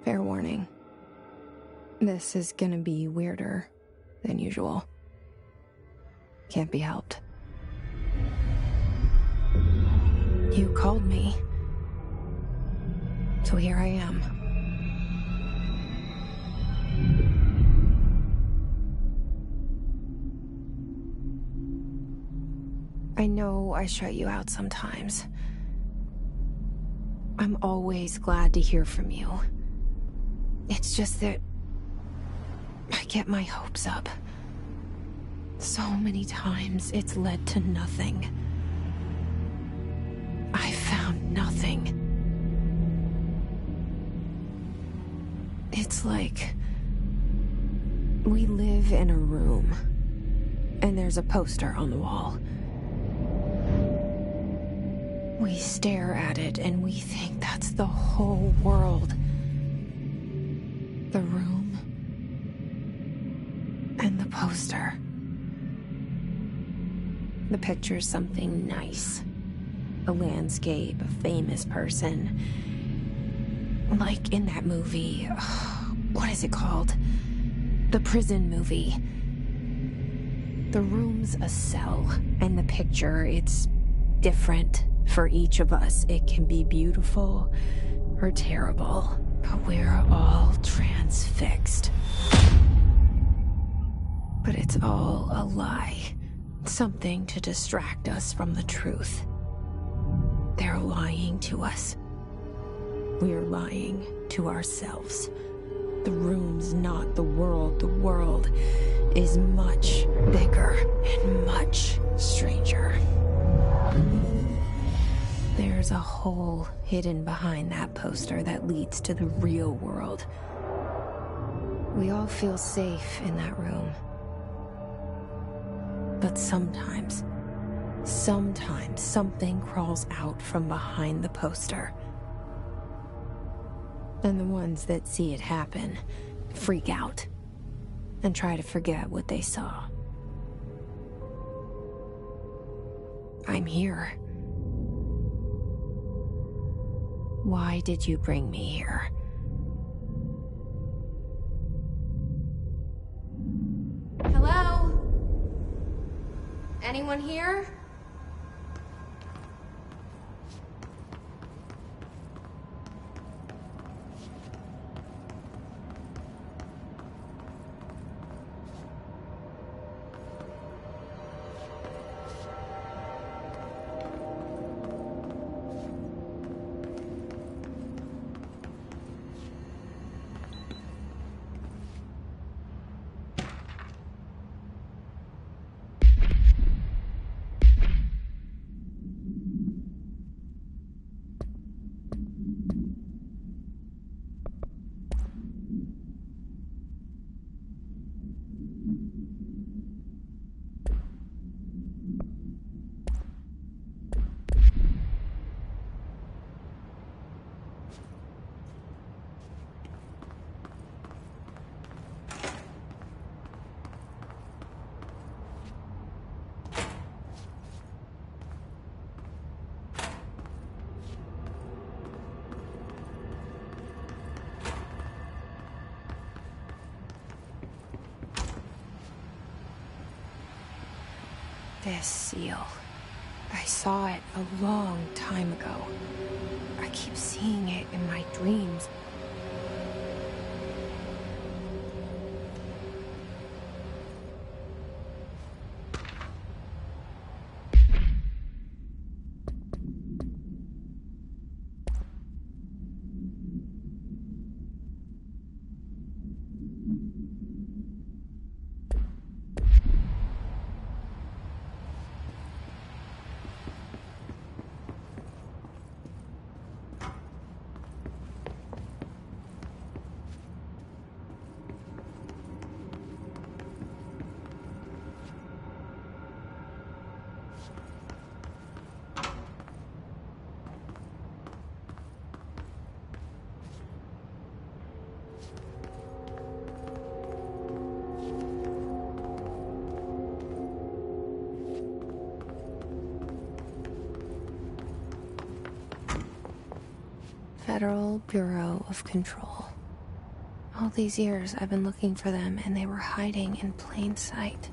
Fair warning. This is gonna be weirder than usual. Can't be helped. You called me. So here I am. I know I shut you out sometimes. I'm always glad to hear from you. It's just that I get my hopes up. So many times it's led to nothing. I found nothing. It's like we live in a room, and there's a poster on the wall. We stare at it and we think that's the whole world. The room and the poster. The picture's something nice. A landscape, a famous person. Like in that movie, what is it called? The prison movie. The room's a cell, and the picture, it's different for each of us. It can be beautiful or terrible, but we're all transfixed. But it's all a lie. Something to distract us from the truth. They're lying to us. We're lying to ourselves. The room's not the world. The world is much bigger and much stranger. There's a hole hidden behind that poster that leads to the real world. We all feel safe in that room. But sometimes something crawls out from behind the poster. And the ones that see it happen freak out and try to forget what they saw. I'm here. Why did you bring me here? Hello? Anyone here? This seal. I saw it a long time ago. I keep seeing it in my dreams. Federal Bureau of Control. All these years I've been looking for them and they were hiding in plain sight.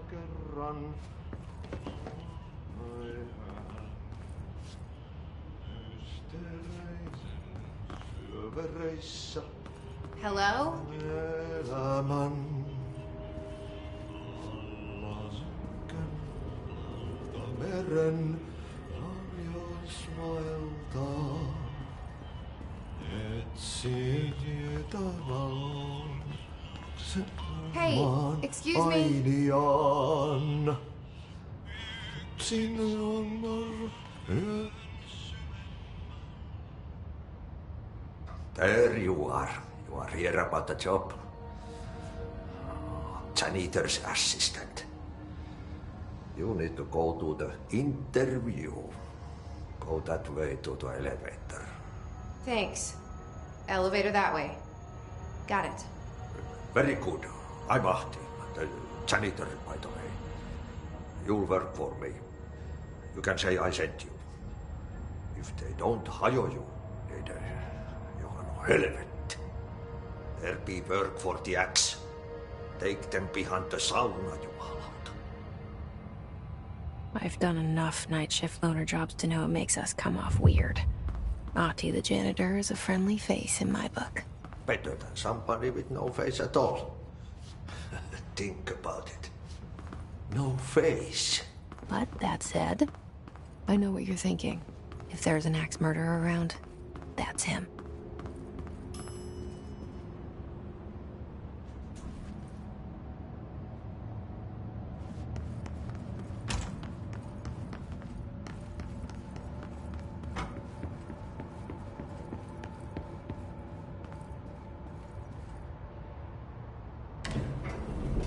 Kerran syövereissä. Hello? Elämän meren harjasmailta etsin valon. Hey, excuse me? Ainian. There you are. You are here about the job. Janitor's assistant. You need to go to the interview. Go that way to the elevator. Thanks. Elevator that way. Got it. Very good. I'm Ahti, the janitor, by the way. You'll work for me. You can say I sent you. If they don't hire you, niin johan on helvetti. There be work for the axe. Take them behind the sauna, jumalauta. I've done enough night shift loner jobs to know it makes us come off weird. Ahti the janitor is a friendly face in my book. Better than somebody with no face at all. Think about it. No face. But that said, I know what you're thinking. If there's an axe murderer around, that's him.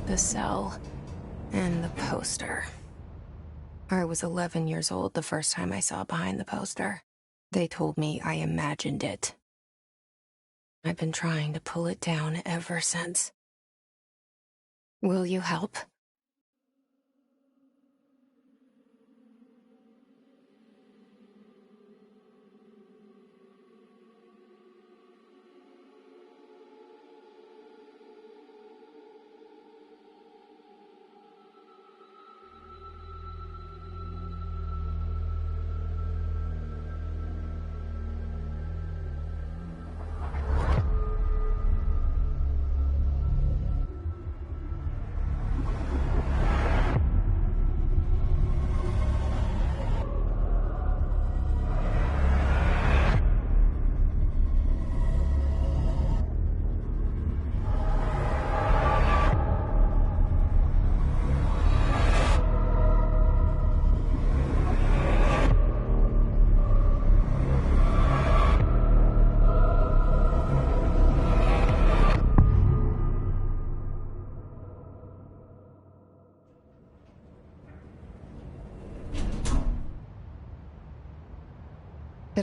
The cell and the poster. I was 11 years old the first time I saw behind the poster. They told me I imagined it. I've been trying to pull it down ever since. Will you help?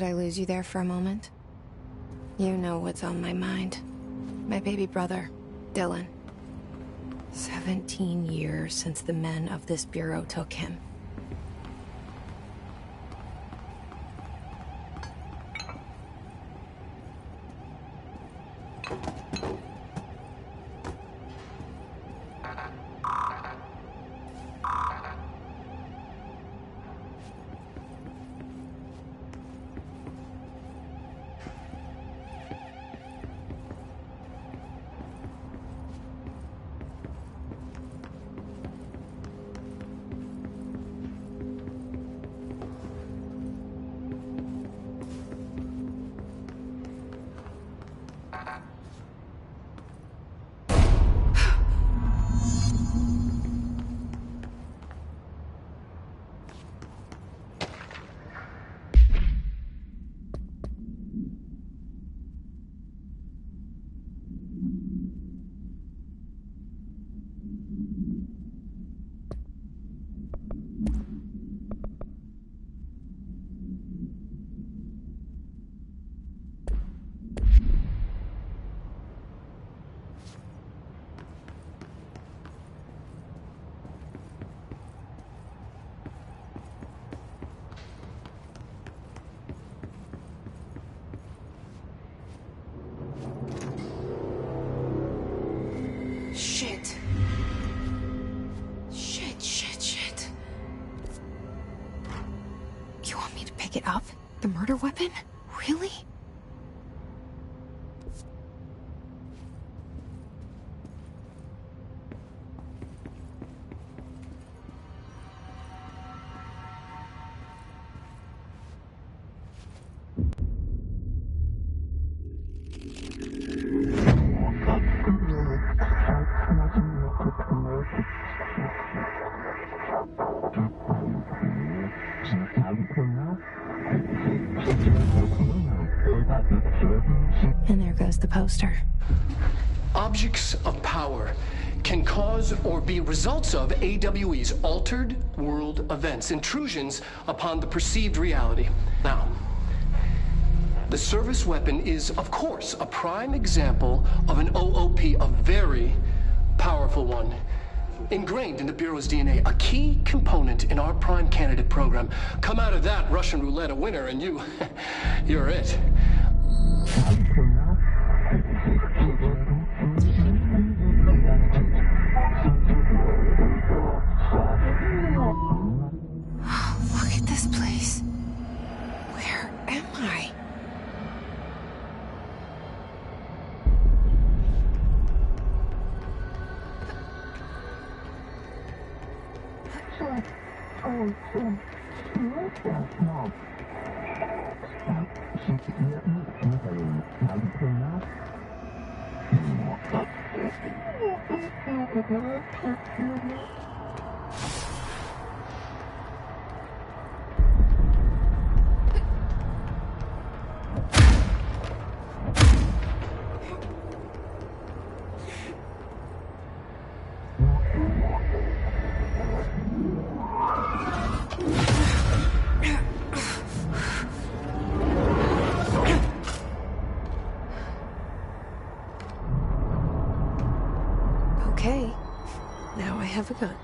Did I lose you there for a moment? You know what's on my mind. My baby brother, Dylan. 17 years since the men of this bureau took him. Shit. Shit. You want me to pick it up? The murder weapon? Really? And there goes the poster. Objects of power can cause or be results of AWE's altered world events, intrusions upon the perceived reality. Now, the service weapon is, of course, a prime example of an OOP, a very powerful one, ingrained in the Bureau's DNA, a key component in our prime candidate program. Come out of that Russian roulette a winner, and you're it. Look at this place. Where am I? Okay, now I have a gun.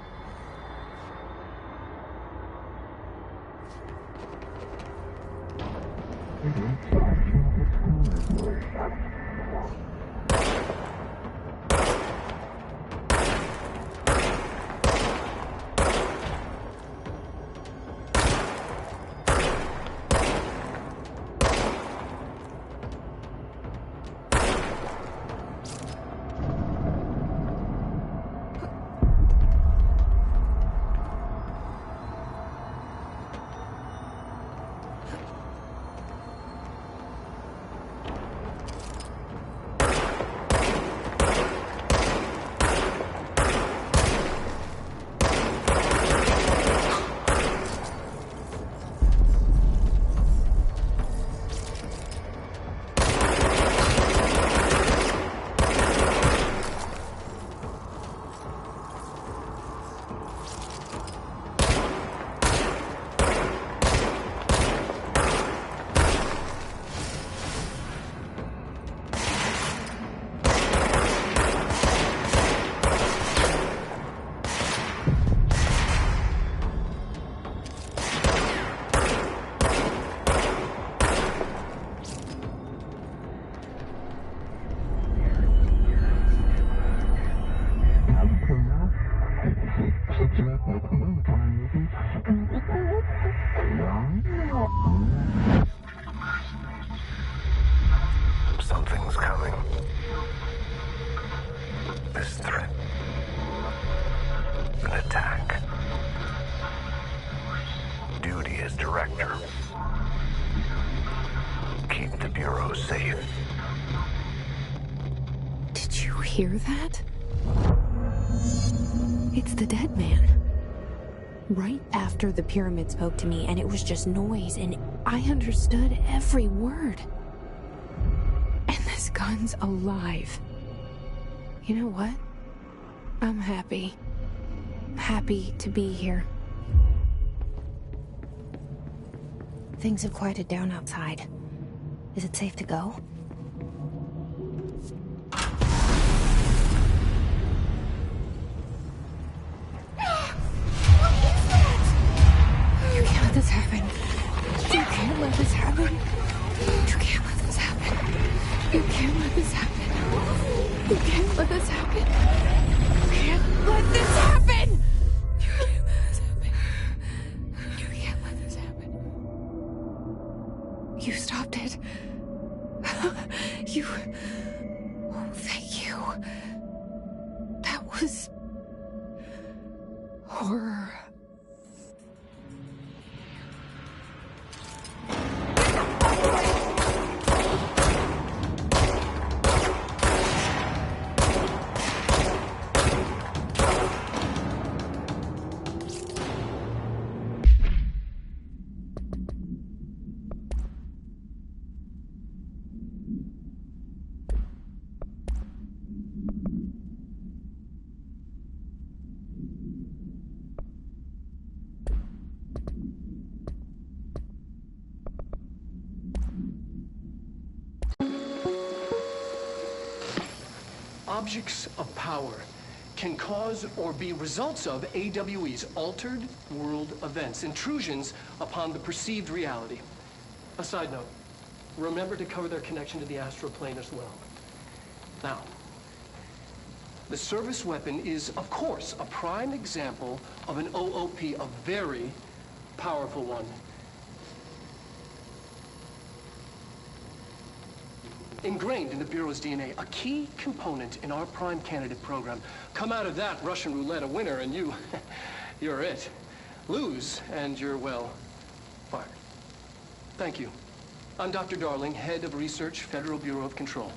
Something's coming. This threat. An attack. Duty as director. Keep the Bureau safe. Did you hear that? It's the dead man. Right after the pyramid spoke to me, and it was just noise, and I understood every word. And this gun's alive. You know what? I'm happy. Happy to be here. Things have quieted down outside. Is it safe to go? You can't let this happen. You can't let this happen. You can't let this happen. You can't let this happen. You can't let this happen. You can't let this happen. You can't let this happen. You can't let this happen. You stopped it. You... Oh, thank you. That was... horror. Objects of power can cause or be results of AWE's altered world events, intrusions upon the perceived reality. A side note, remember to cover their connection to the astral plane as well. Now, the service weapon is, of course, a prime example of an OOP, a very powerful one. Ingrained in the Bureau's DNA, a key component in our prime candidate program. Come out of that Russian roulette a winner and you're it. Lose and you're, well, fired. Thank you. I'm Dr. Darling, Head of Research, Federal Bureau of Control.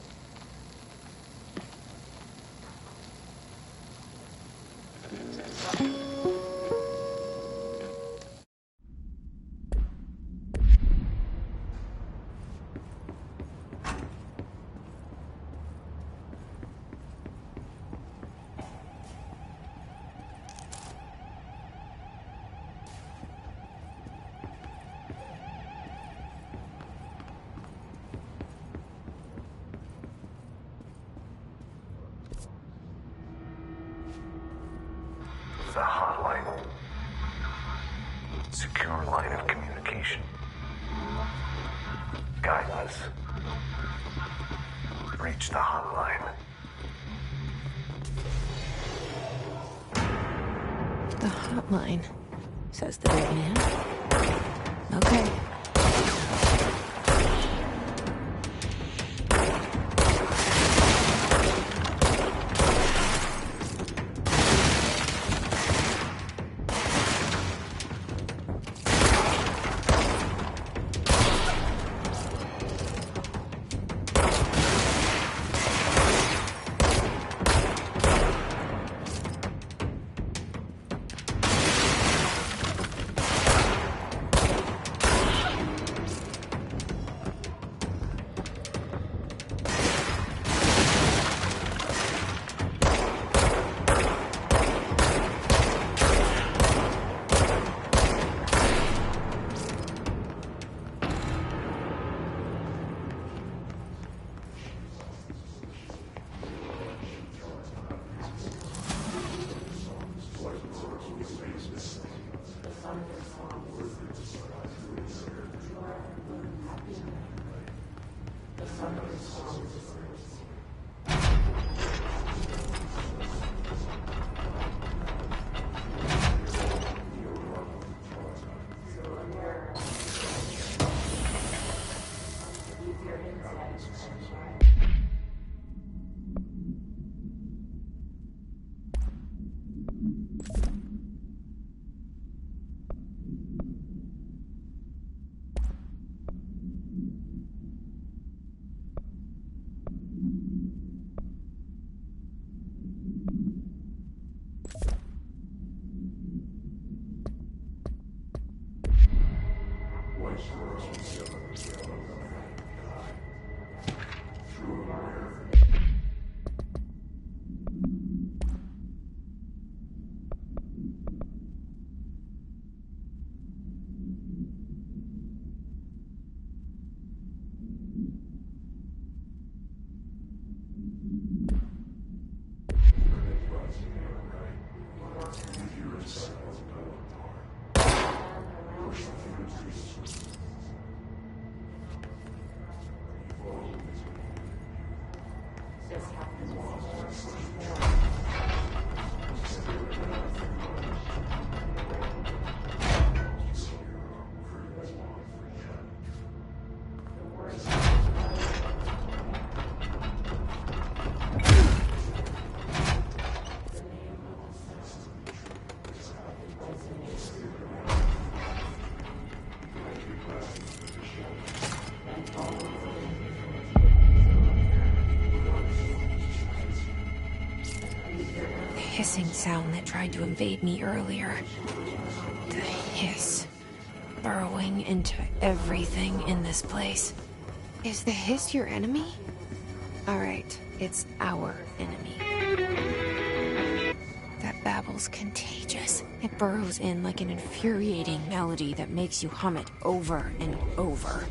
The hotline. Secure line of communication. Guide us. Reach the hotline. The hotline, says the dead man. Okay. Hissing sound that tried to invade me earlier. The hiss. Burrowing into everything in this place. Is the hiss your enemy? Alright, it's our enemy. That babble's contagious. It burrows in like an infuriating melody that makes you hum it over and over.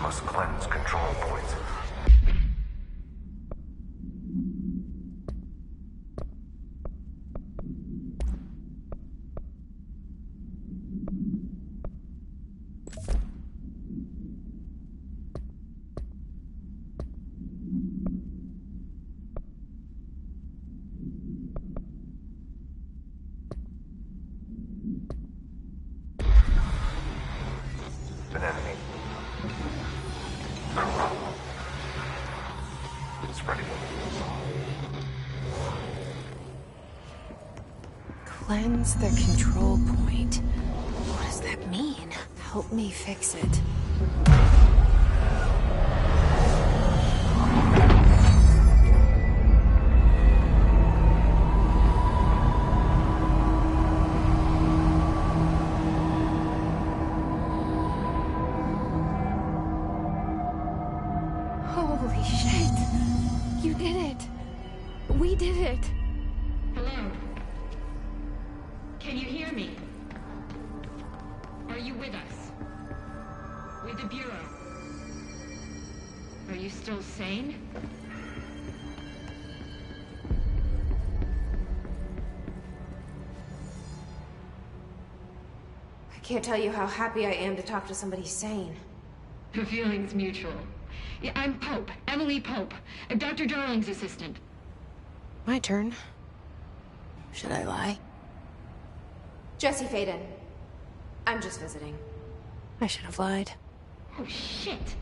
Must cleanse control points. An enemy. It's ready. Cleanse the control point. What does that mean? Help me fix it. Holy shit! You did it! We did it! Hello? Can you hear me? Are you with us? With the Bureau? Are you still sane? I can't tell you how happy I am to talk to somebody sane. The feeling's mutual. Yeah, I'm Pope, Emily Pope, Dr. Darling's assistant. My turn. Should I lie? Jesse Faden. I'm just visiting. I should have lied. Oh, shit.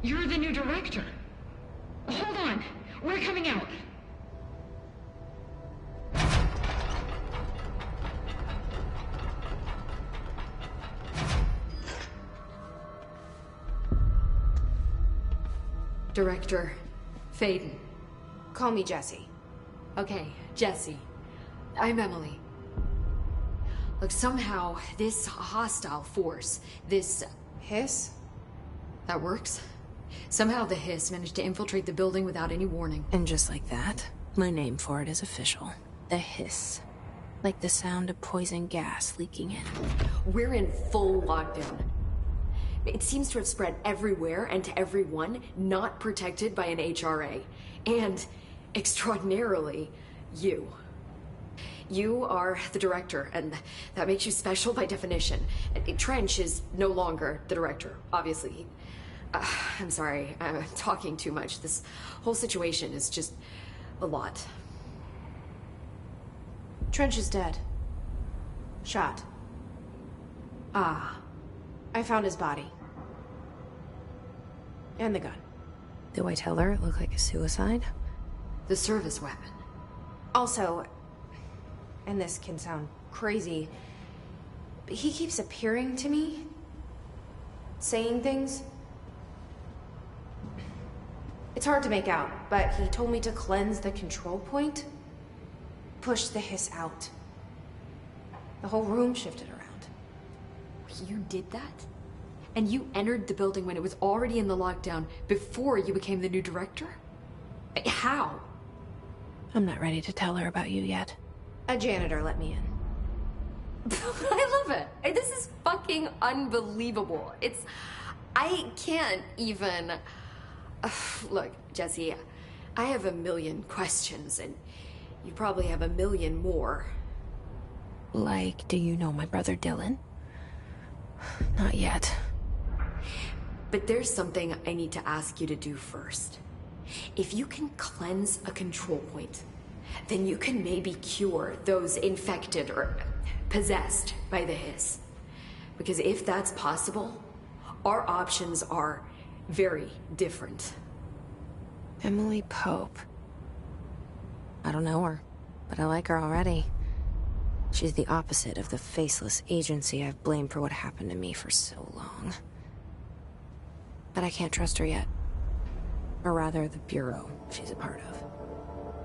You're the new director. Hold on. We're coming out. Director Faden. Call me Jessie. Okay, Jessie. I'm Emily. Look, somehow this hostile force, this... Hiss? That works? Somehow the hiss managed to infiltrate the building without any warning. And just like that, my name for it is official. The hiss. Like the sound of poison gas leaking in. We're in full lockdown. It seems to have spread everywhere and to everyone not protected by an HRA. And, extraordinarily, you. You are the director, and that makes you special by definition. Trench is no longer the director, obviously. I'm sorry, I'm talking too much. This whole situation is just a lot. Trench is dead. Shot. Ah. I found his body. And the gun. Do I tell her it looked like a suicide? The service weapon. Also, and this can sound crazy, but he keeps appearing to me. Saying things. It's hard to make out, but he told me to cleanse the control point. Push the hiss out. The whole room shifted around. You did that? And you entered the building when it was already in the lockdown before you became the new director? How? I'm not ready to tell her about you yet. A janitor let me in. I love it. This is fucking unbelievable. I can't even... Look, Jessie, I have a million questions, and you probably have a million more. Like, do you know my brother Dylan? Not yet. But there's something I need to ask you to do first. If you can cleanse a control point, then you can maybe cure those infected or possessed by the hiss. Because if that's possible, our options are very different. Emily Pope. I don't know her, but I like her already. She's the opposite of the faceless agency I've blamed for what happened to me for so long. But I can't trust her yet. Or rather, the bureau she's a part of.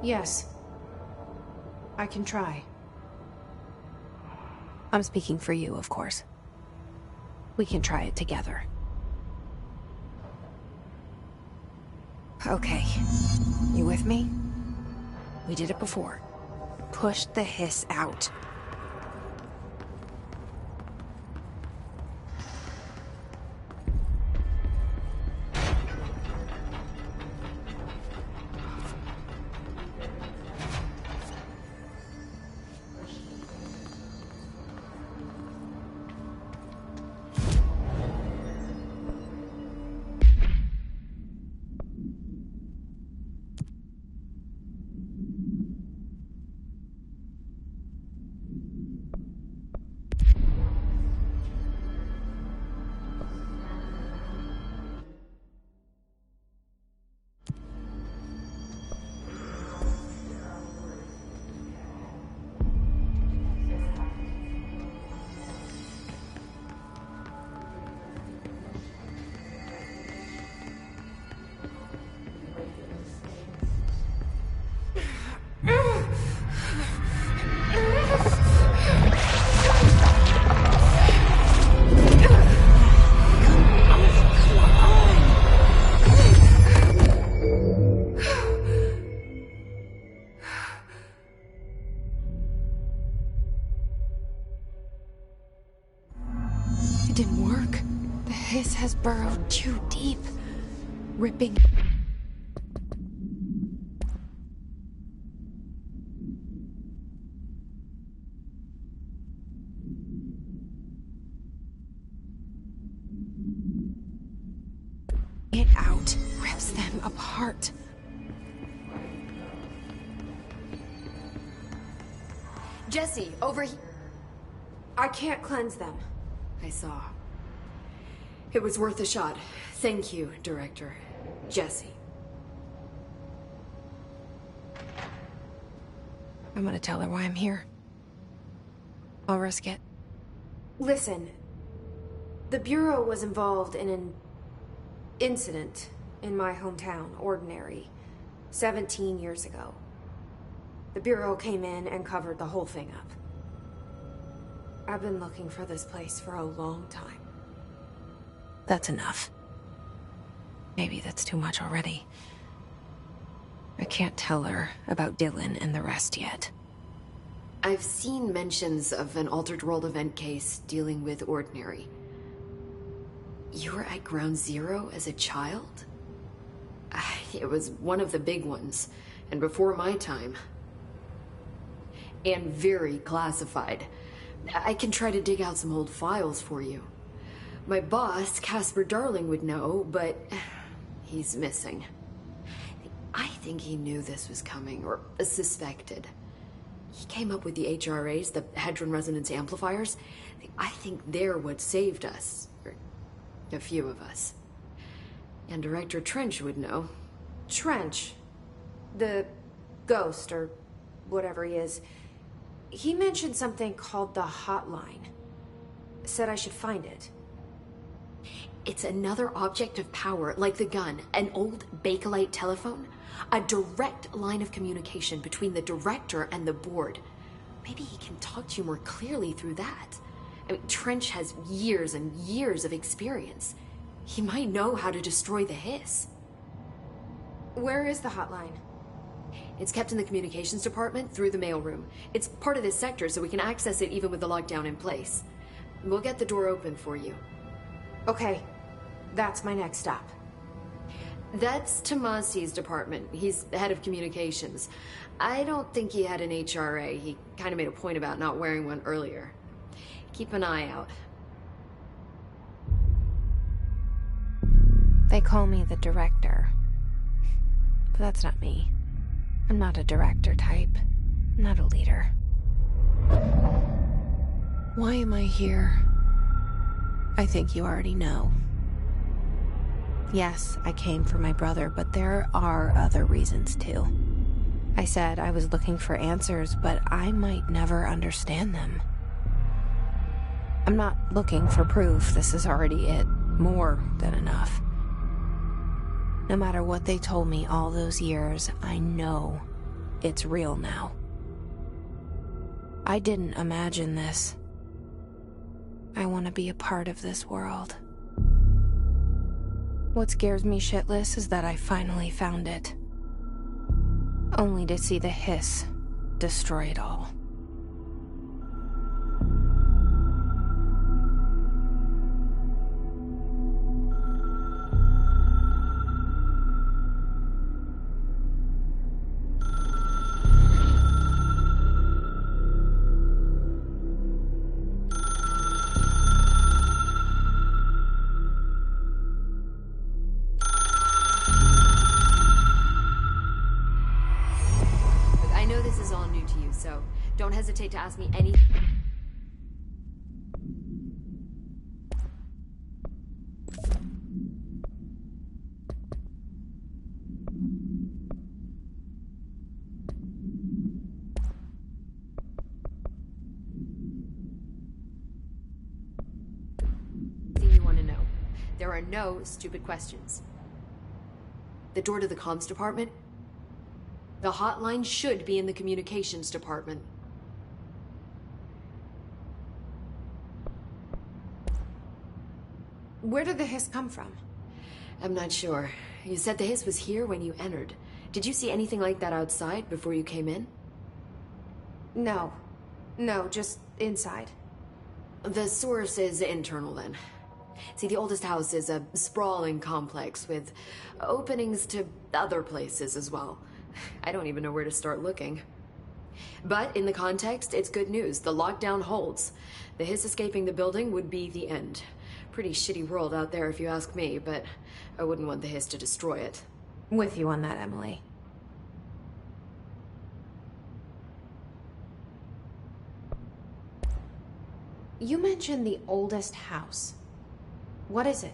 Yes. I can try. I'm speaking for you, of course. We can try it together. Okay. You with me? We did it before. Push the hiss out. It didn't work. The hiss has burrowed too deep, ripping... it out, rips them apart. Jessie, over here. I can't cleanse them. I saw. It was worth a shot. Thank you, Director. Jesse. I'm gonna tell her why I'm here. I'll risk it. Listen, the Bureau was involved in an incident in my hometown, Ordinary, 17 years ago. The Bureau came in and covered the whole thing up. I've been looking for this place for a long time. That's enough. Maybe that's too much already. I can't tell her about Dylan and the rest yet. I've seen mentions of an Altered World event case dealing with Ordinary. You were at Ground Zero as a child? It was one of the big ones, and before my time. And very classified. I can try to dig out some old files for you. My boss, Casper Darling, would know, but he's missing. I think he knew this was coming, or suspected. He came up with the HRAs, the Hadron Resonance Amplifiers. I think they're what saved us. Or a few of us. And Director Trench would know. Trench, the ghost, or whatever he is, he mentioned something called the Hotline. Said I should find it. It's another object of power, like the gun, an old Bakelite telephone. A direct line of communication between the director and the board. Maybe he can talk to you more clearly through that. I mean, Trench has years and years of experience. He might know how to destroy the Hiss. Where is the hotline? It's kept in the communications department through the mailroom. It's part of this sector, so we can access it even with the lockdown in place. We'll get the door open for you. Okay, that's my next stop. That's Tomasi's department. He's head of communications. I don't think he had an HRA. He kind of made a point about not wearing one earlier. Keep an eye out. They call me the director. But that's not me. I'm not a director type. I'm not a leader. Why am I here? I think you already know. Yes, I came for my brother, but there are other reasons too. I said I was looking for answers, but I might never understand them. I'm not looking for proof. This is already it. More than enough. No matter what they told me all those years, I know it's real now. I didn't imagine this. I want to be a part of this world. What scares me shitless is that I finally found it. Only to see the Hiss destroy it all. Don't hesitate to ask me any... thing you want to know. There are no stupid questions. The door to the comms department? The hotline should be in the communications department. Where did the Hiss come from? I'm not sure. You said the Hiss was here when you entered. Did you see anything like that outside before you came in? No. No, just inside. The source is internal then. See, the oldest house is a sprawling complex with openings to other places as well. I don't even know where to start looking. But in the context, it's good news. The lockdown holds. The Hiss escaping the building would be the end. Pretty shitty world out there if you ask me, but I wouldn't want the Hiss to destroy it. With you on that, Emily. You mentioned the oldest house. What is it?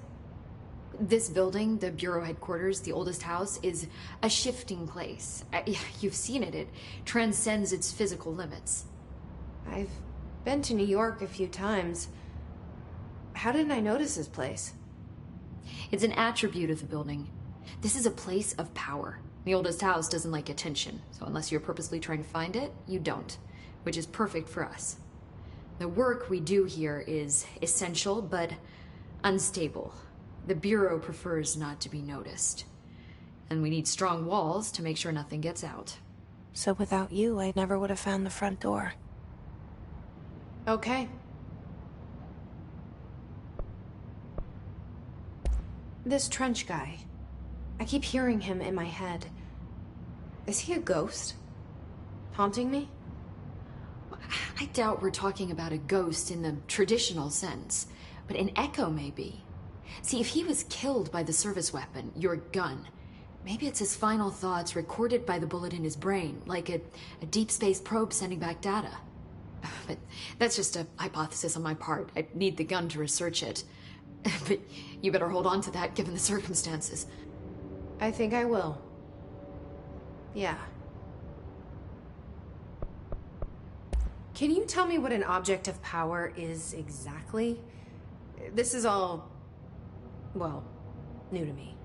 This building, the Bureau headquarters, the oldest house, is a shifting place. You've seen it. It transcends its physical limits. I've been to New York a few times. How didn't I notice this place? It's an attribute of the building. This is a place of power. The oldest house doesn't like attention, so unless you're purposely trying to find it, you don't, which is perfect for us. The work we do here is essential, but unstable. The Bureau prefers not to be noticed. And we need strong walls to make sure nothing gets out. So without you, I never would have found the front door. Okay. This Trench guy. I keep hearing him in my head. Is he a ghost? Haunting me? I doubt we're talking about a ghost in the traditional sense, but an echo maybe. See, if he was killed by the service weapon, your gun, maybe it's his final thoughts recorded by the bullet in his brain, like a deep space probe sending back data. But that's just a hypothesis on my part. I need the gun to research it. But you better hold on to that given the circumstances. I think I will. Yeah. Can you tell me what an object of power is exactly? This is all, well, new to me.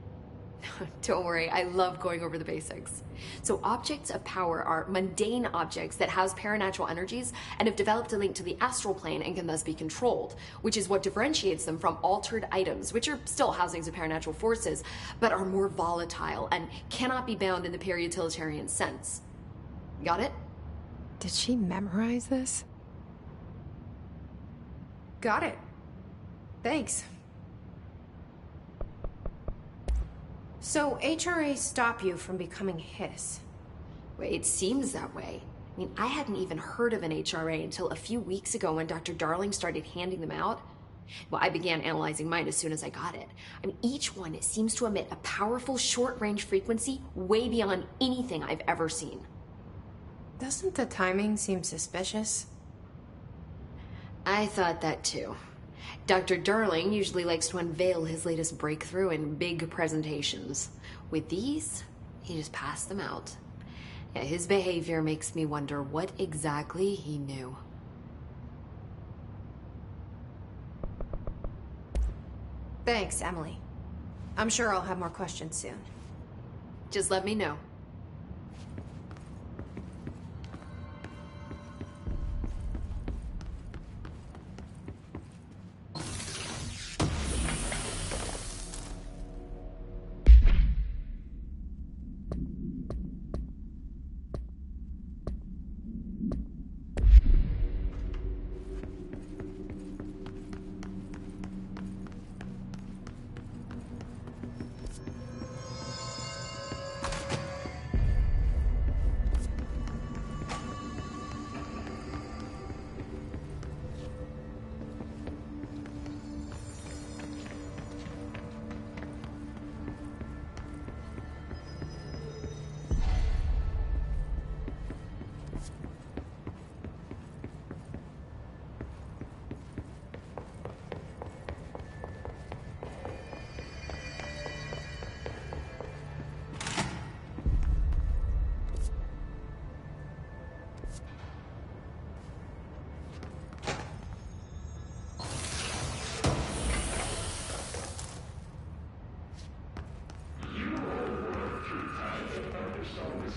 Don't worry, I love going over the basics. So objects of power are mundane objects that house paranatural energies and have developed a link to the astral plane and can thus be controlled, which is what differentiates them from altered items, which are still housings of paranatural forces, but are more volatile and cannot be bound in the peri-utilitarian sense. Got it? Did she memorize this? Got it. Thanks. So HRAs stop you from becoming Hiss? Well, it seems that way. I mean, I hadn't even heard of an HRA until a few weeks ago when Dr. Darling started handing them out. Well, I began analyzing mine as soon as I got it. I mean, each one seems to emit a powerful short-range frequency way beyond anything I've ever seen. Doesn't the timing seem suspicious? I thought that too. Dr. Darling usually likes to unveil his latest breakthrough in big presentations. With these, he just passed them out. Yeah, his behavior makes me wonder what exactly he knew. Thanks, Emily. I'm sure I'll have more questions soon. Just let me know.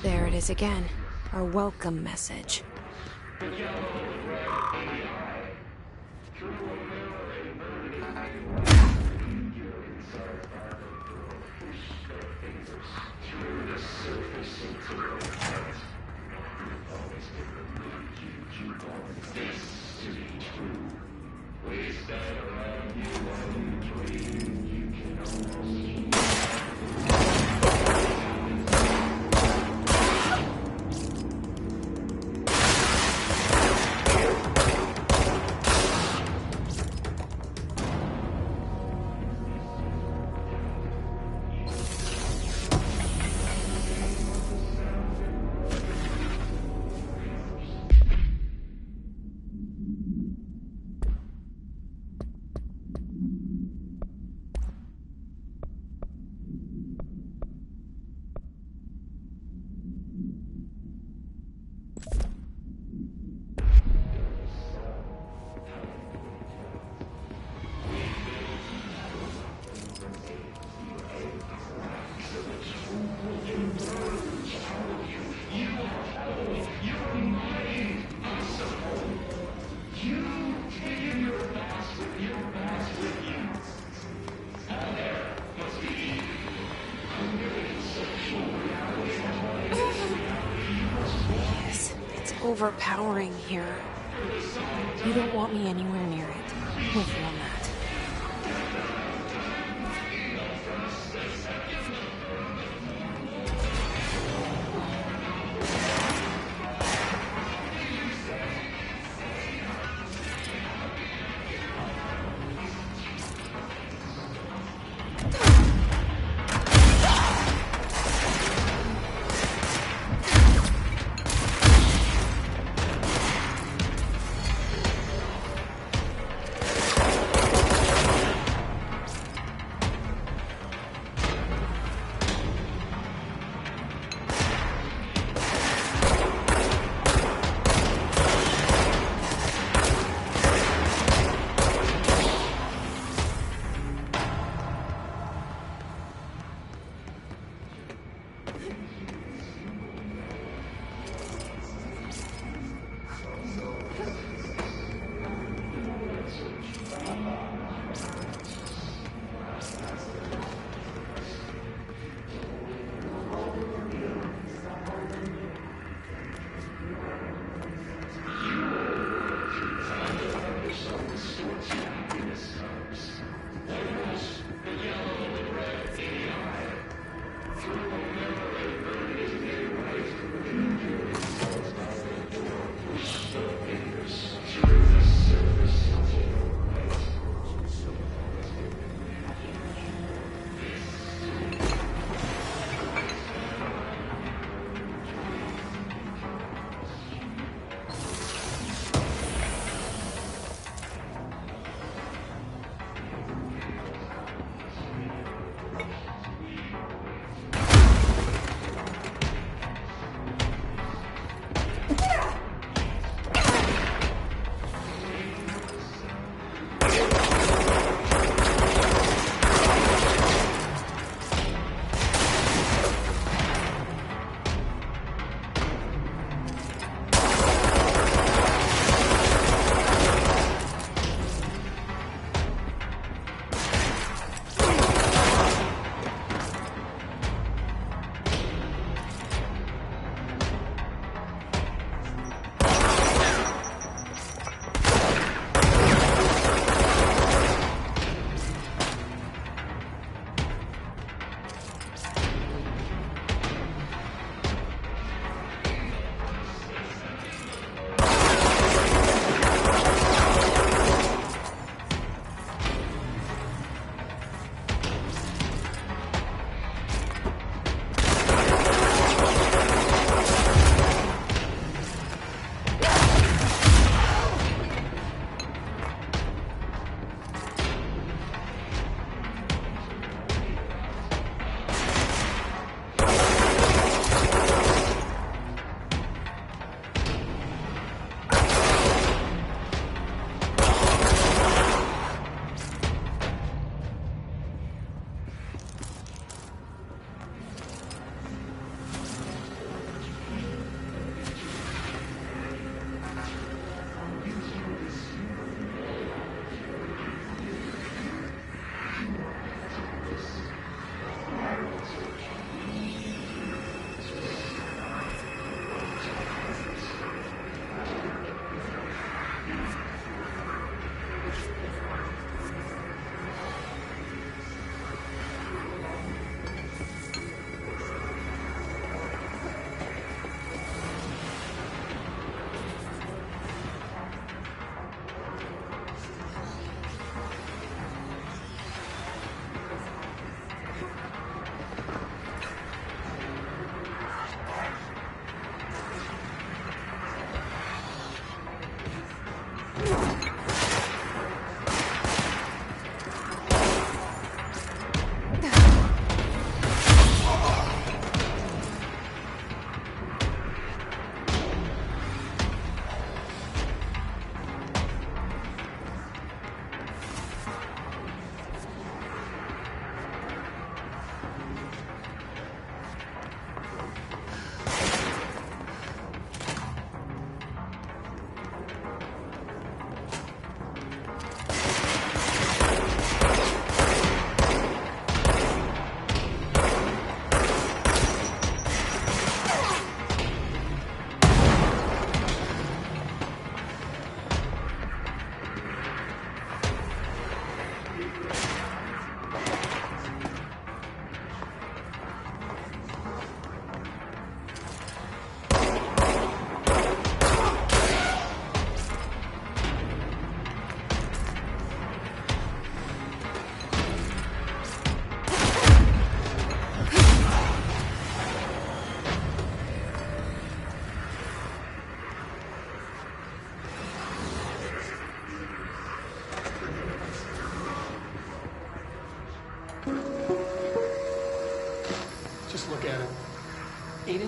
There it is again. Our welcome message. overpowering here. You don't want me anywhere near it. With you on that.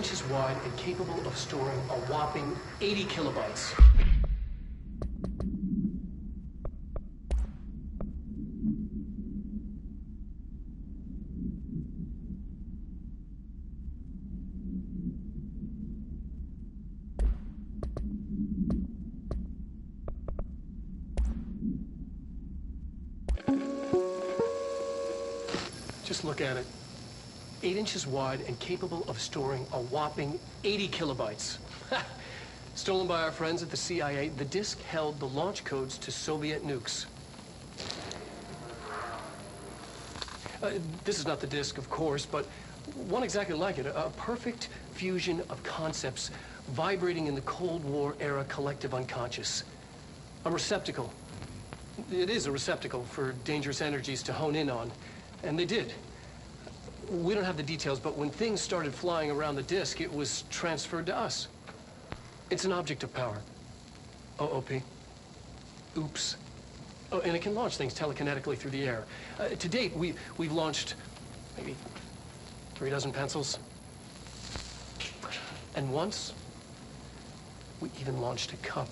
inches wide and capable of storing a whopping 80 kilobytes. Just look at it. 8 inches wide and capable of storing a whopping 80 kilobytes. Stolen by our friends at the CIA, the disk held the launch codes to Soviet nukes. This is not the disk, of course, but one exactly like it. A perfect fusion of concepts vibrating in the Cold War era collective unconscious. A receptacle. It is a receptacle for dangerous energies to hone in on. And they did. We don't have the details, but when things started flying around the disk, it was transferred to us. It's an object of power. OOP. Oops. Oh, and it can launch things telekinetically through the air. To date, we've launched maybe 3 dozen pencils. And once, we even launched a cup.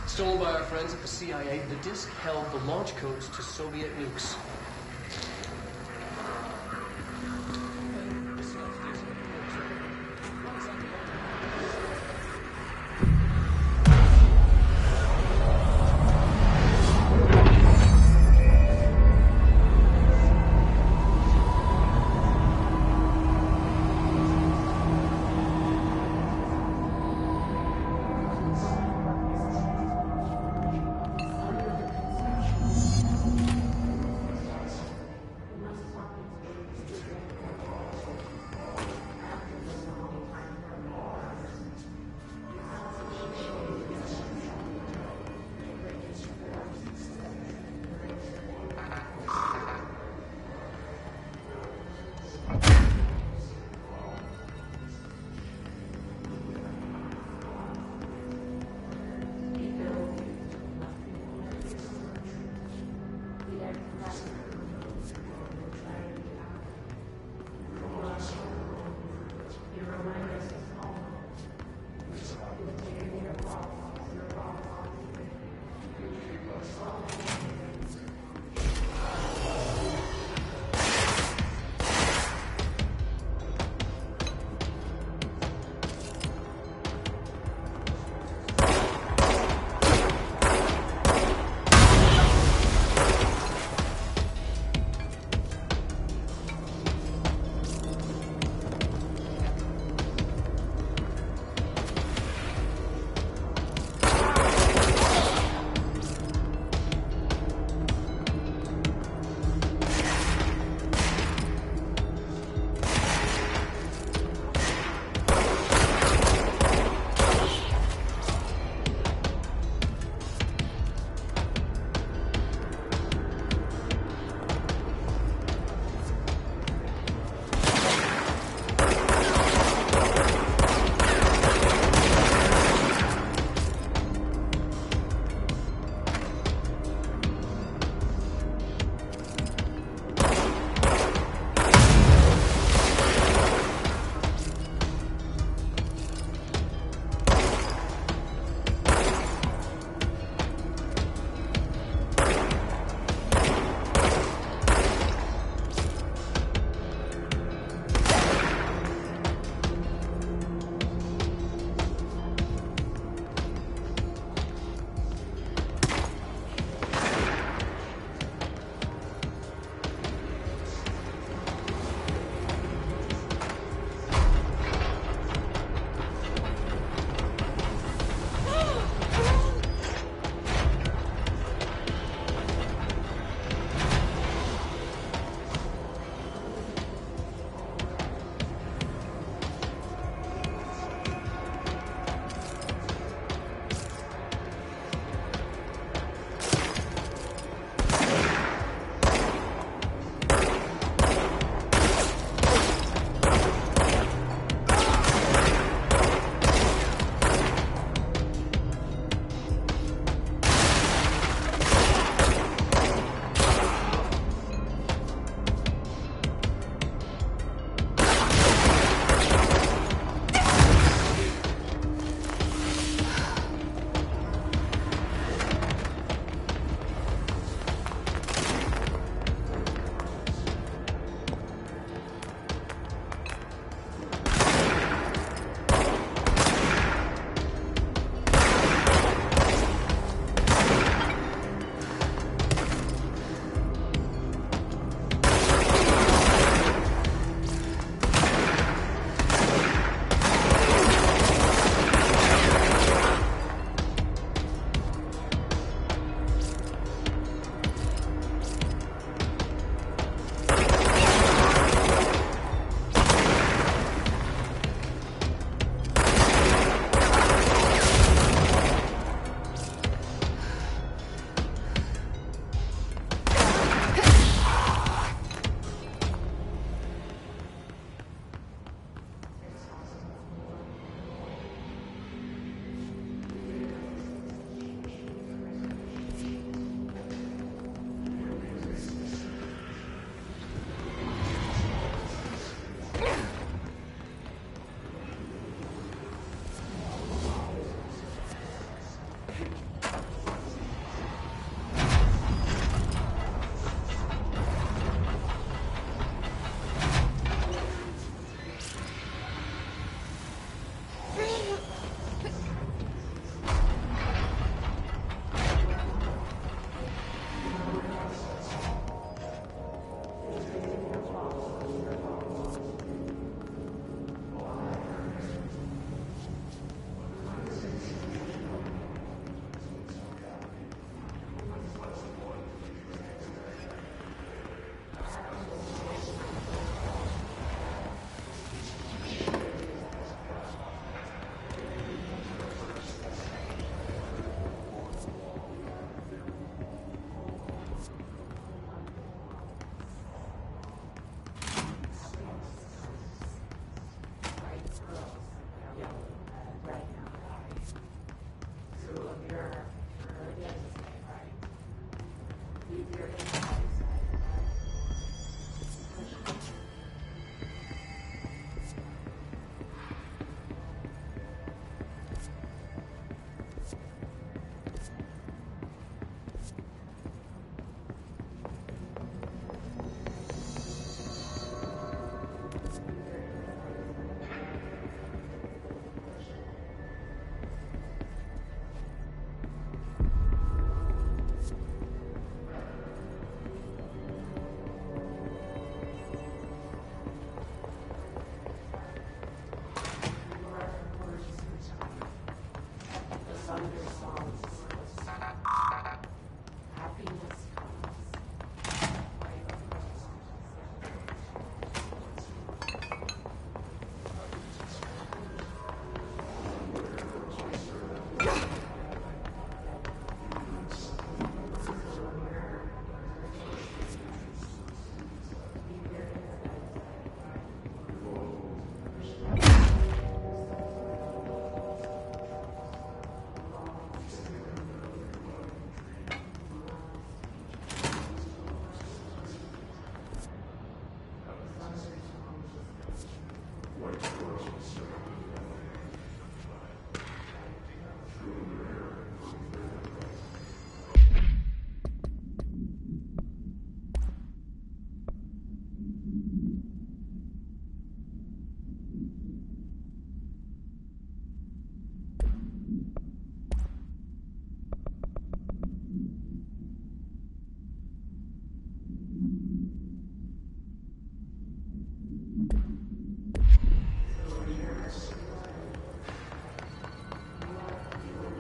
Stolen by our friends at the CIA, the disk held the launch codes to Soviet nukes.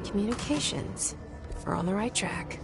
Communications. We're on the right track.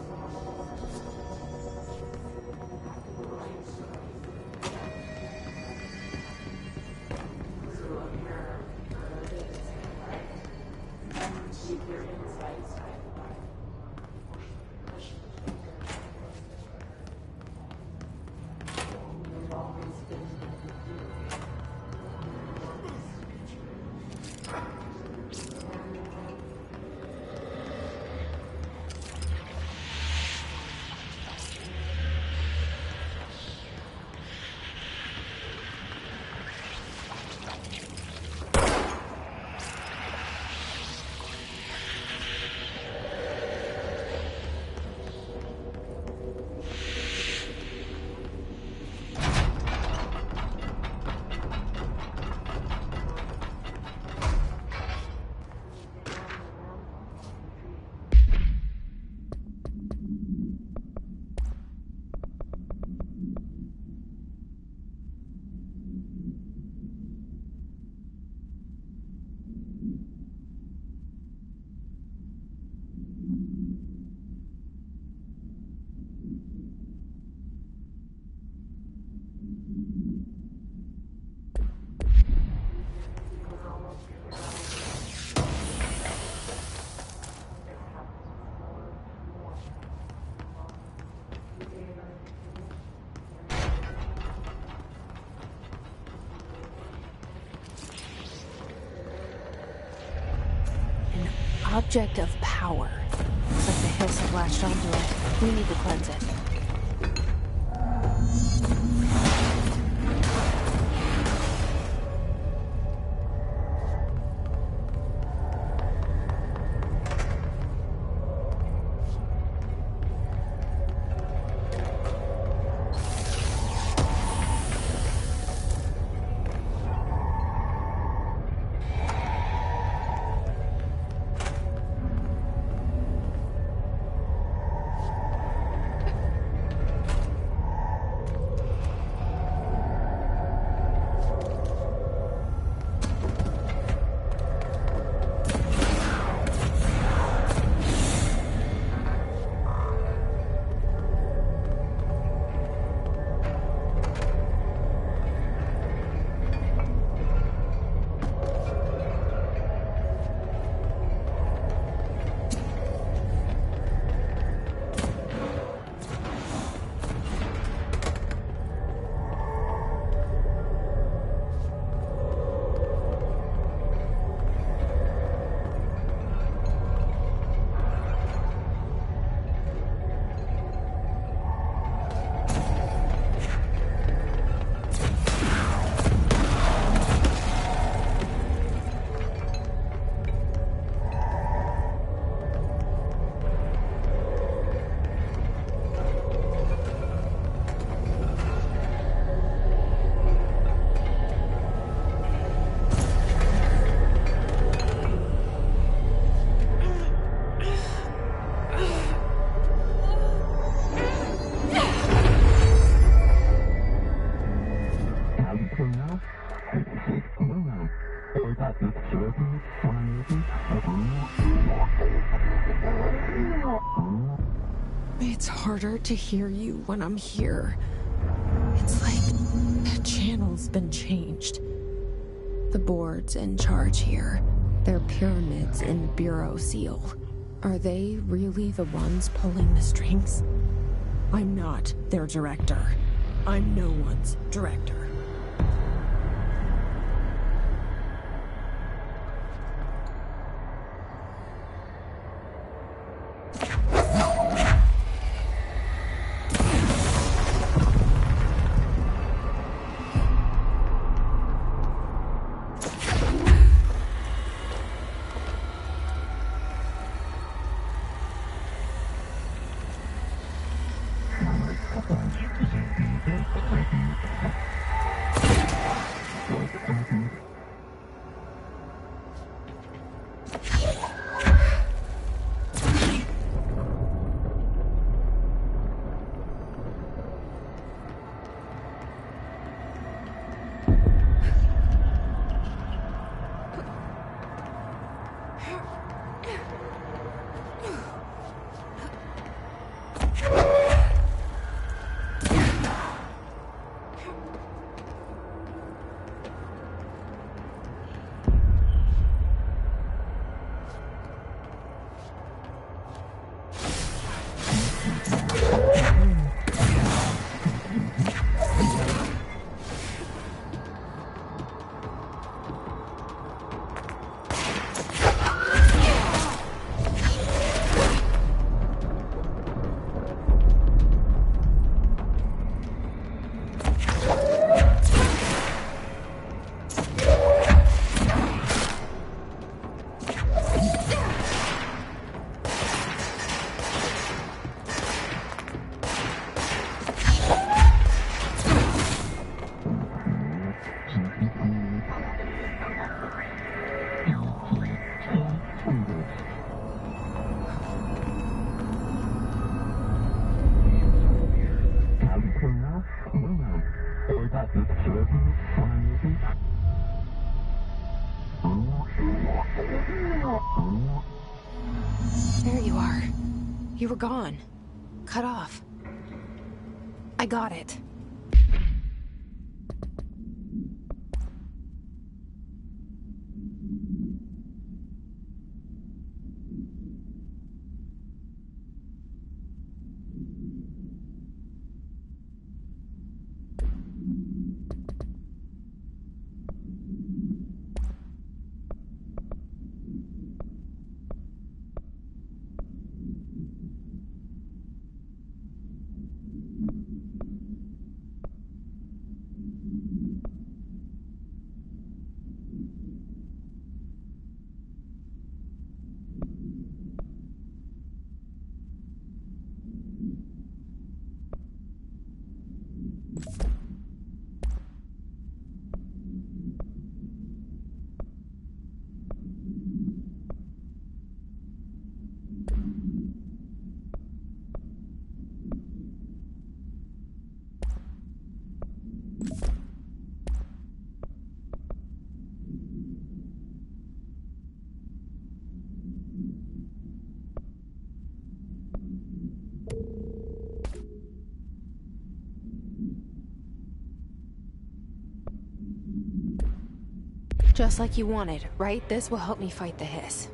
Object of power. Looks like the hiss have latched onto it. We need to cleanse it. It's harder to hear you when I'm here. It's like the channel's been changed. The board's in charge here. They're pyramids in Bureau seal. Are they really the ones pulling the strings? I'm not their director. I'm no one's director. There you are. You were gone. Cut off. I got it. Just like you wanted, right? This will help me fight the hiss.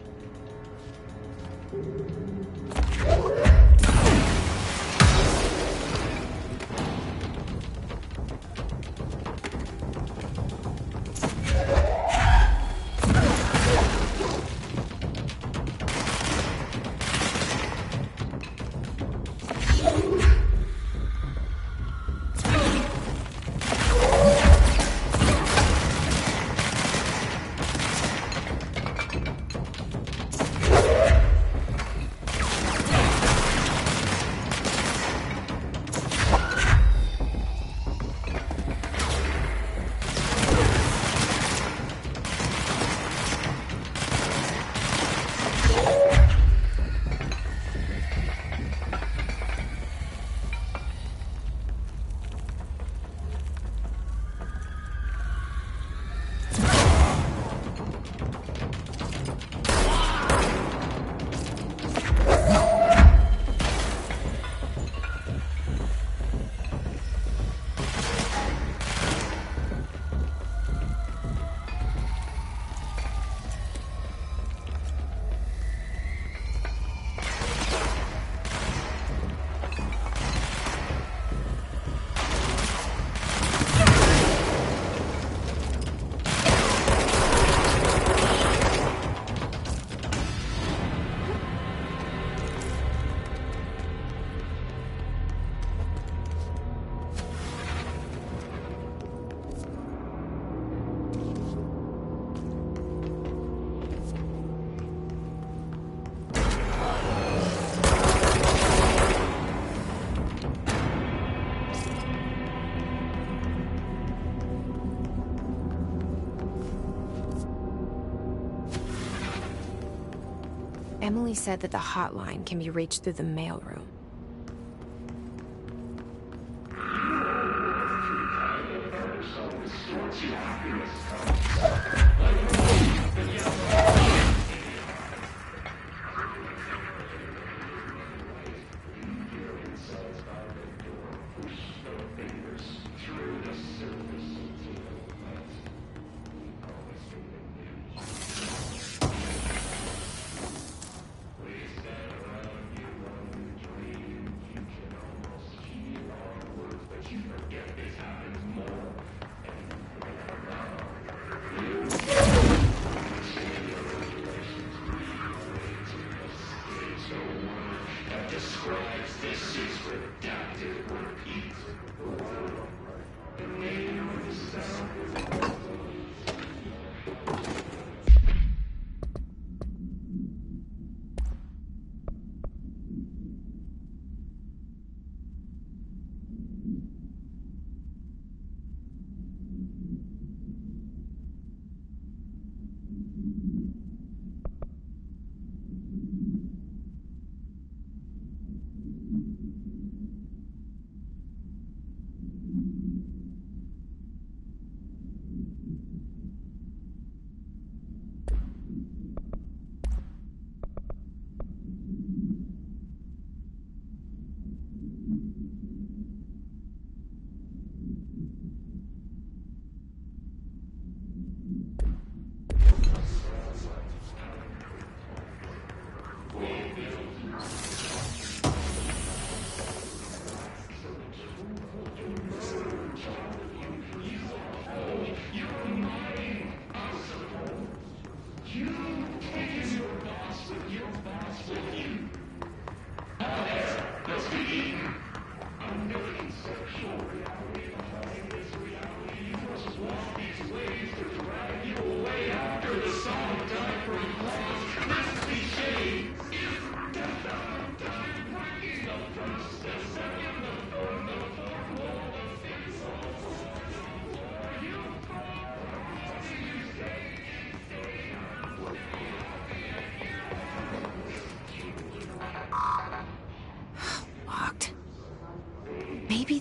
Emily said that the hotline can be reached through the mailroom.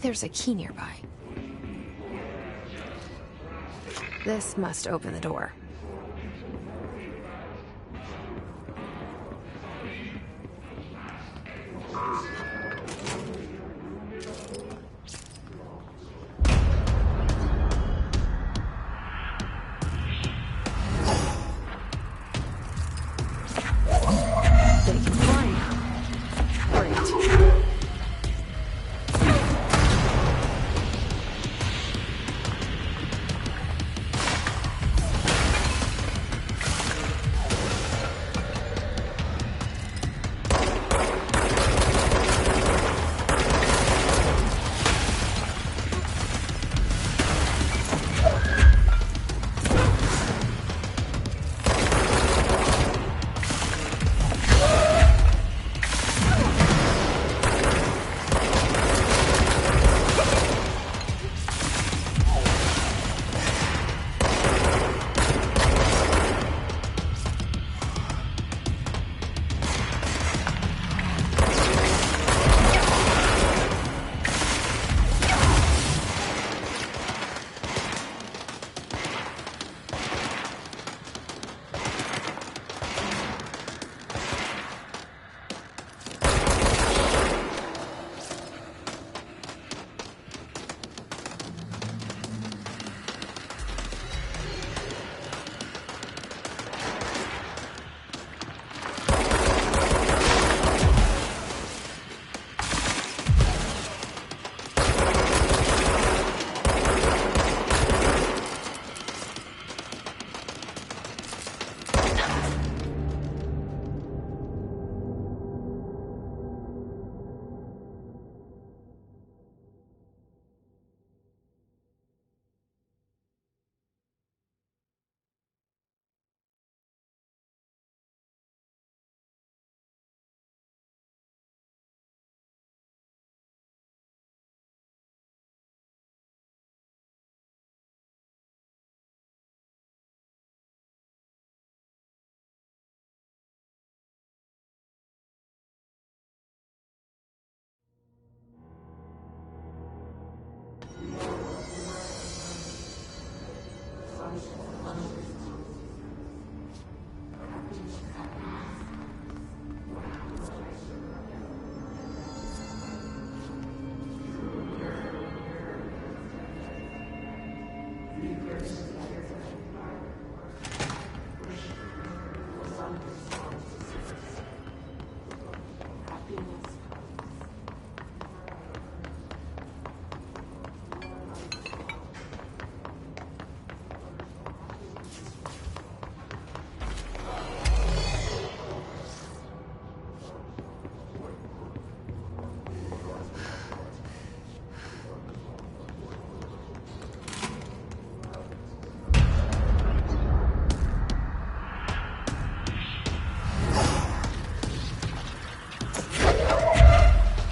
there's a key nearby. This must open the door.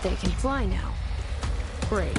They can fly now. Great.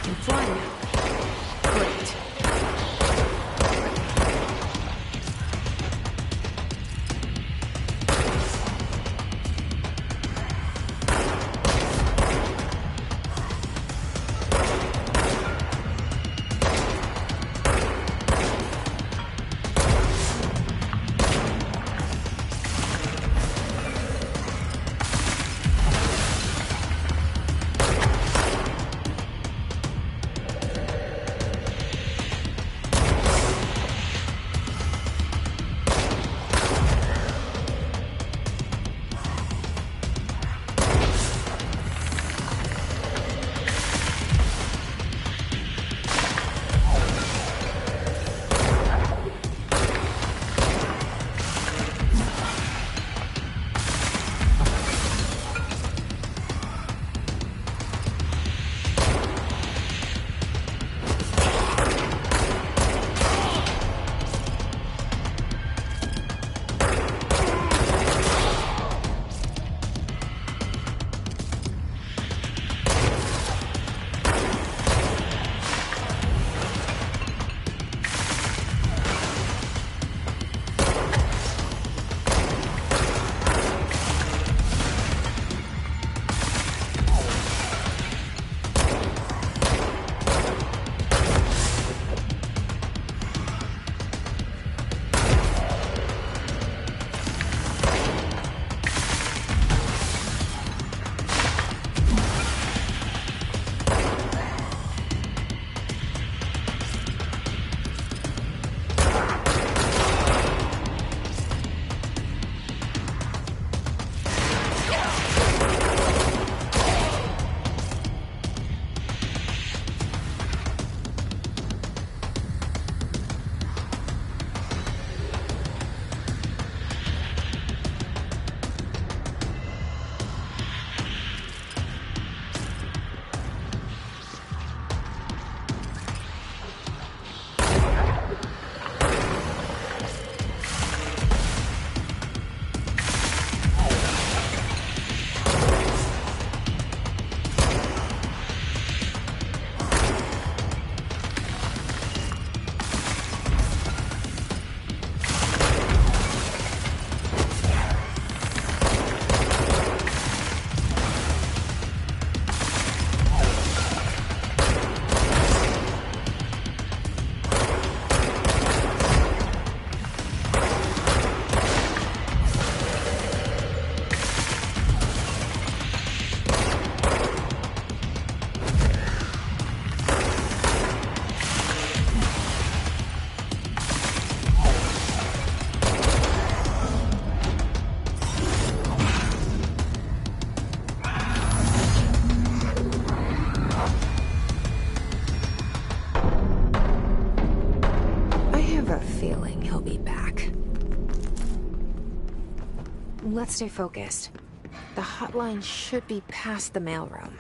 can fly now. Great. Let's stay focused. The hotline should be past the mailroom.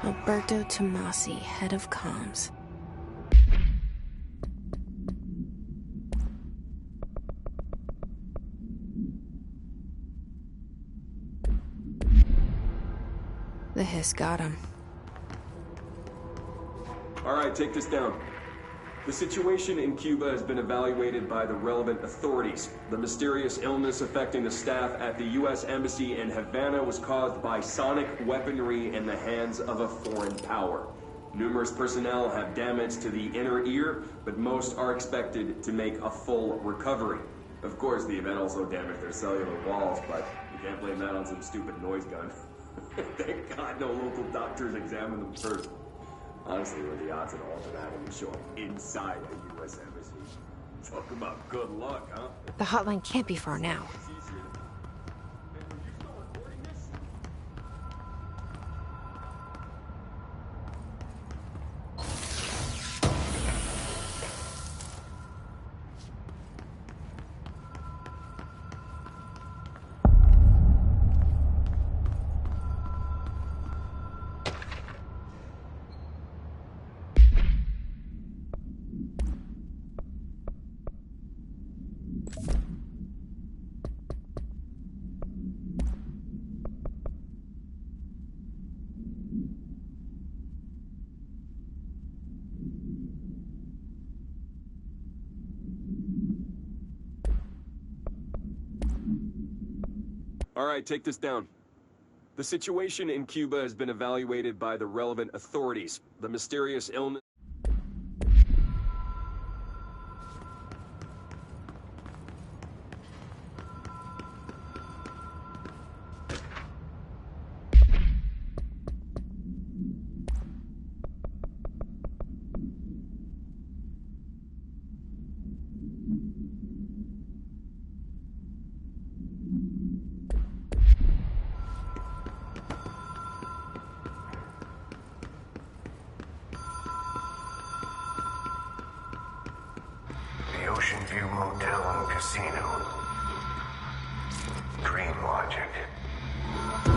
Alberto Tomasi, head of comms. The hiss got him. All right, take this down. The situation in Cuba has been evaluated by the relevant authorities. The mysterious illness affecting the staff at the U.S. Embassy in Havana was caused by sonic weaponry in the hands of a foreign power. Numerous personnel have damage to the inner ear, but most are expected to make a full recovery. Of course, the event also damaged their cellular walls, but you can't blame that on some stupid noise gun. Thank God no local doctors examined them first. Honestly, what are the odds at all that having show up inside a U.S. embassy? Talk about good luck, huh? The hotline can't be far now. All right, take this down. The situation in Cuba has been evaluated by the relevant authorities. The mysterious illness... The Ocean View Motel and Casino. Dream Logic. The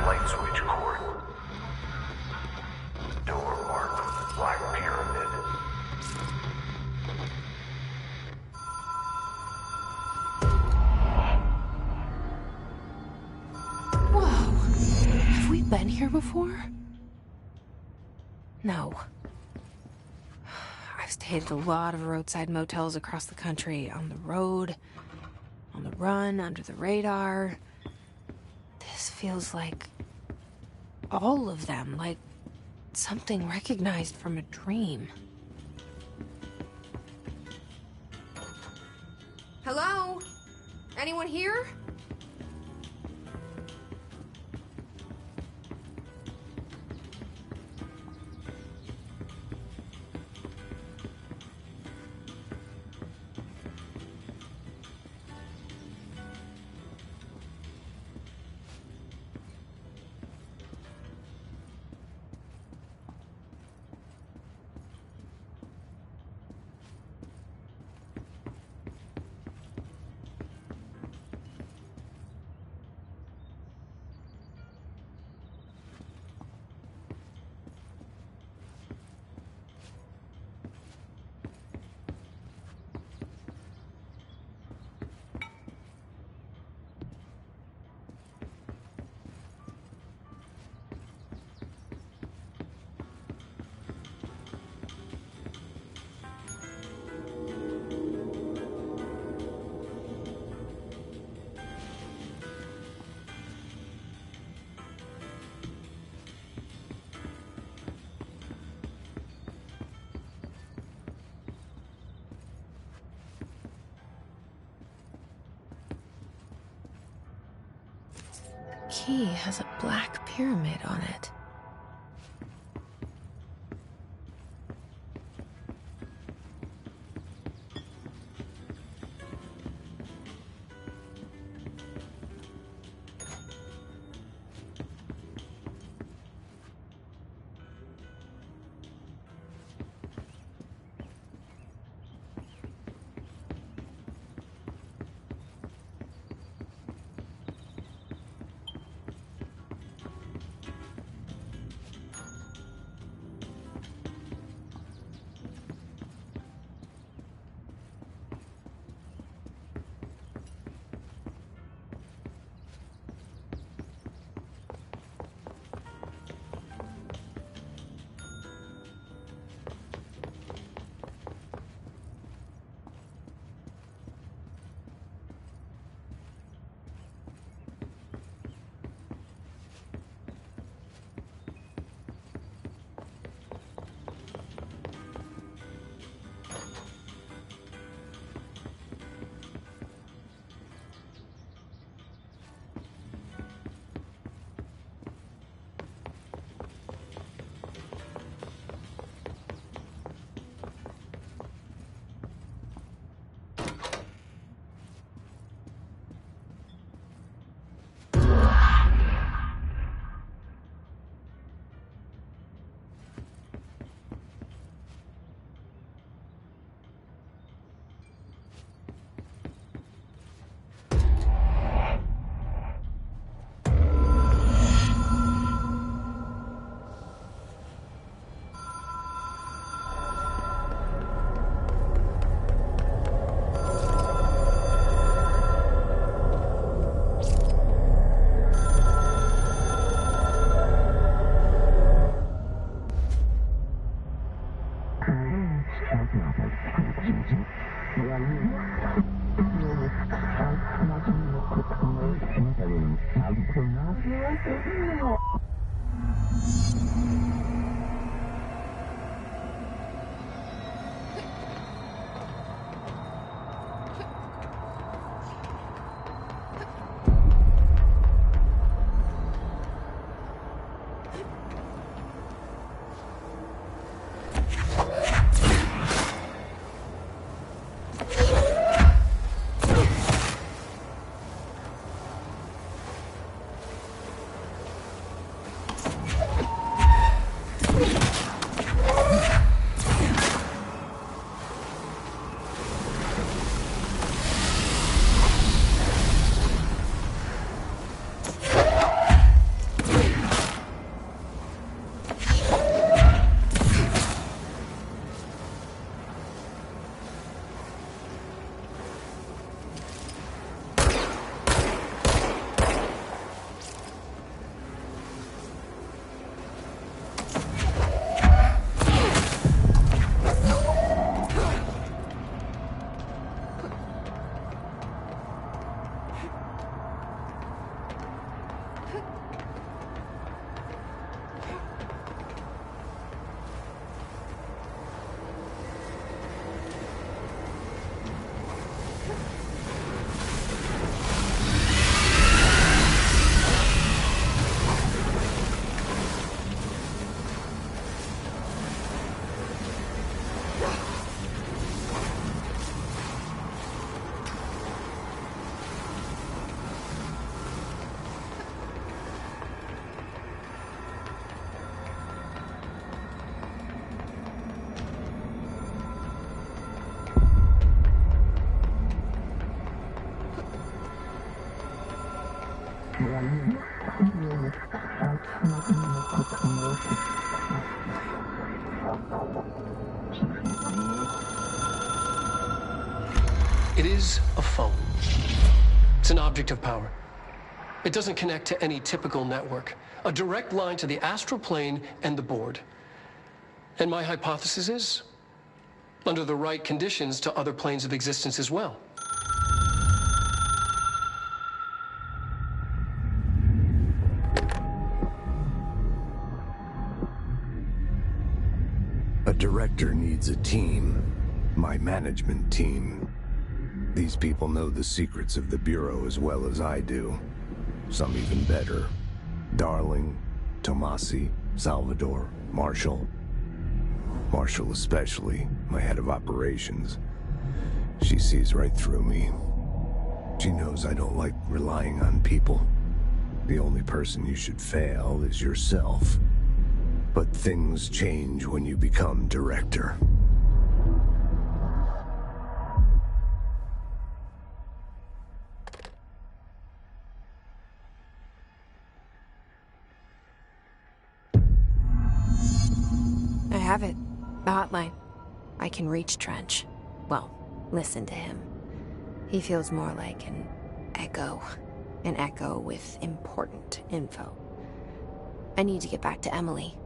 light switch cord. Door marked with the Black Pyramid. Whoa. Have we been here before? No. I've stayed at a lot of roadside motels across the country, on the road, on the run, under the radar. This feels like all of them, like something recognized from a dream. Hello? Anyone here? The key has a black pyramid on it. It is a phone. It's an object of power. It doesn't connect to any typical network. A direct line to the astral plane and the board. And my hypothesis is, under the right conditions, to other planes of existence as well. A director needs a team. My management team. These people know the secrets of the Bureau as well as I do. Some even better. Darling, Tomasi, Salvador, Marshall. Marshall especially, my head of operations. She sees right through me. She knows I don't like relying on people. The only person you should fail is yourself. But things change when you become director. I have it. The hotline. I can reach Trench. Well, listen to him. He feels more like an echo. An echo with important info. I need to get back to Emily.